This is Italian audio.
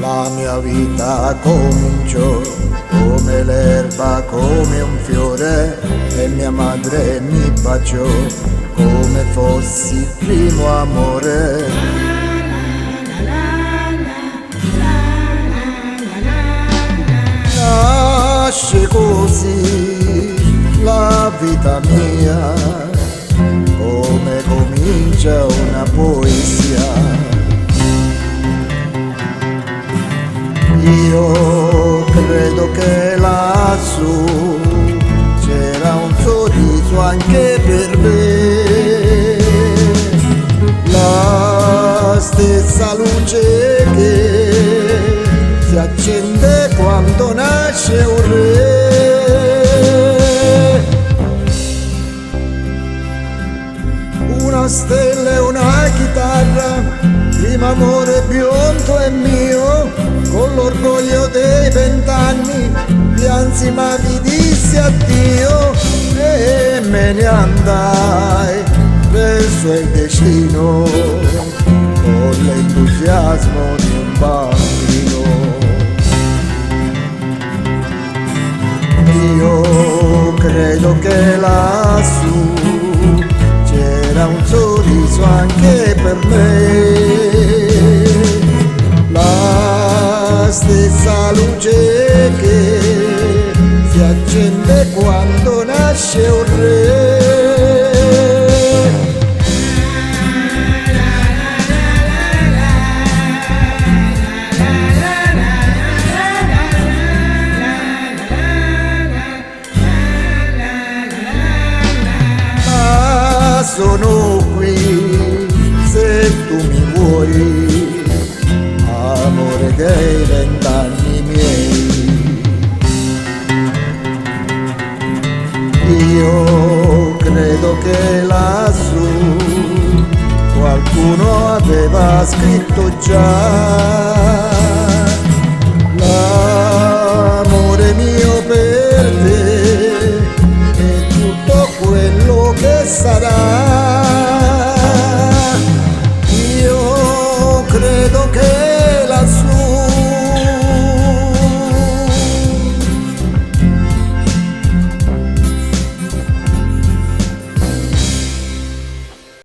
La mia vita cominciò come l'erba, come un fiore, e mia madre mi baciò come fossi il primo amore. Nasce così la vita mia, come comincia una poesia. Io credo che lassù c'era un sorriso anche per me, la stessa luce che si accende quando nasce un re. Una stella e una chitarra, primo amore biondo e mio. Con l'orgoglio dei 20 anni piansi ma vi dissi addio e me ne andai verso il destino con l'entusiasmo di un bambino. Io credo che lassù c'era un sorriso anche per me, la stessa luce che si accende quando nasce un re. Ma sono qui se tu mi vuoi, amore dei 20 anni miei. Io credo che lassù qualcuno aveva scritto già l'amore mio per te e tutto quello che sarà. Io credo che